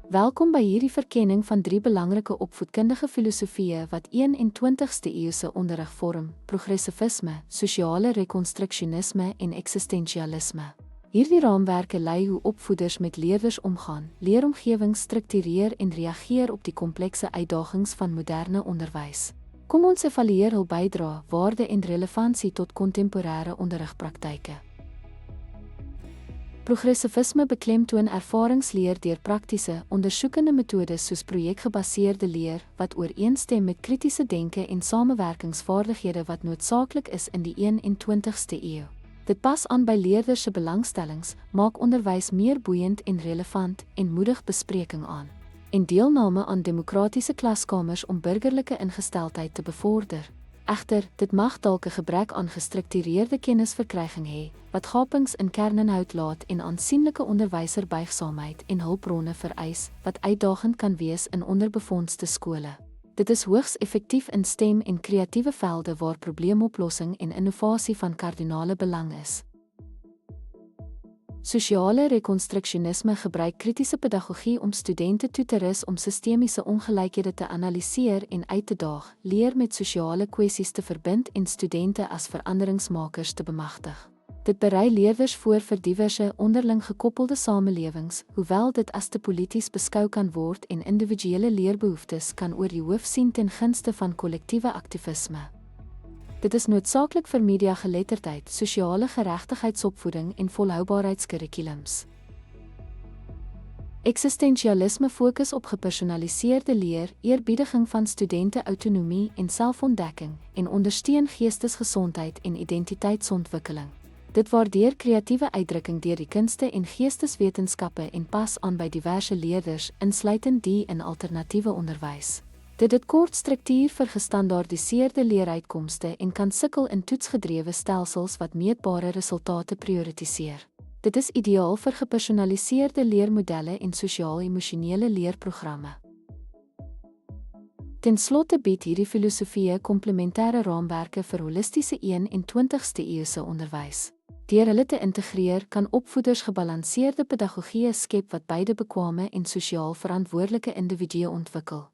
Welkom by hierdie verkenning van 3 belangrike opvoedkundige filosofieë wat 21ste eeuse onderrig vorm: progressivisme, sosiale rekonstruksionisme en eksistensialisme. Hierdie raamwerke lei hoe opvoeders met leerders omgaan, leeromgewings struktureer en reageer op die komplekse uitdagings van moderne onderwys. Kom ons evalueer hul bydrae, waarde en relevantie tot kontemporêre onderrigpraktyke. Progressivisme beklemtoon ervaringsleer deur praktiese, ondersoekende metodes soos projekgebaseerde leer wat ooreenstem met kritiese denke en samewerkingsvaardighede wat noodsaaklik is in die 21ste eeu. Dit pas aan by leerders se belangstellings, maak onderwys meer boeiend en relevant en moedig bespreking aan en deelname aan demokratiese klaskamers om burgerlike ingesteldheid te bevorder. Egter, dit mag dalk 'n gebrek aan gestruktureerde kennisverkryging hê, wat gapings in kerninhoud laat en aansienlike onderwyserbuigsaamheid en hulpbronne vereis, wat uitdagend kan wees in onderbefondste skole. Dit is hoogs effektief in STEM en kreatiewe velde waar probleemoplossing en innovasie van kardinale belang is. Sosiale rekonstruksionisme gebruik kritiese pedagogie om studente toe te rus om sistemiese ongelykhede te analiseer en uit te daag, leer met sosiale kwessies te verbind en studente as veranderingsmakers te bemagtig. Dit berei leerders voor vir diverse onderling gekoppelde samelewings, hoewel dit as te polities beskou kan word en individuele leerbehoeftes kan oor die hoof sien ten gunste van kollektiewe aktivisme. Dit is noodsaaklik vir mediageletterdheid, sosiale geregtigheidsopvoeding en volhoubaarheidskurrikulums. Eksistensialisme fokus op gepersonaliseerde leer, eerbiediging van studente autonomie en selfontdekking en ondersteun geestesgesondheid en identiteitsontwikkeling. Dit waardeer kreatiewe uitdrukking deur die kunste en geesteswetenskappe en pas aan by diverse leerders, insluitend die in alternatiewe onderwys. Dit het kort struktuur vir gestandaardiseerde leeruitkomste en kan sukkel in toetsgedrewe stelsels wat meetbare resultate prioritiseer. Dit is ideaal vir gepersonaliseerde leermodelle en sosiaal-emosionele leerprogramme. Ten slotte bied hierdie filosofieë komplementêre raamwerke vir holistiese 21ste eeuse onderwys. Deur hulle te integreer, kan opvoeders gebalanseerde pedagogieë skep wat beide bekwame en sosiaal verantwoordelike individue ontwikkel.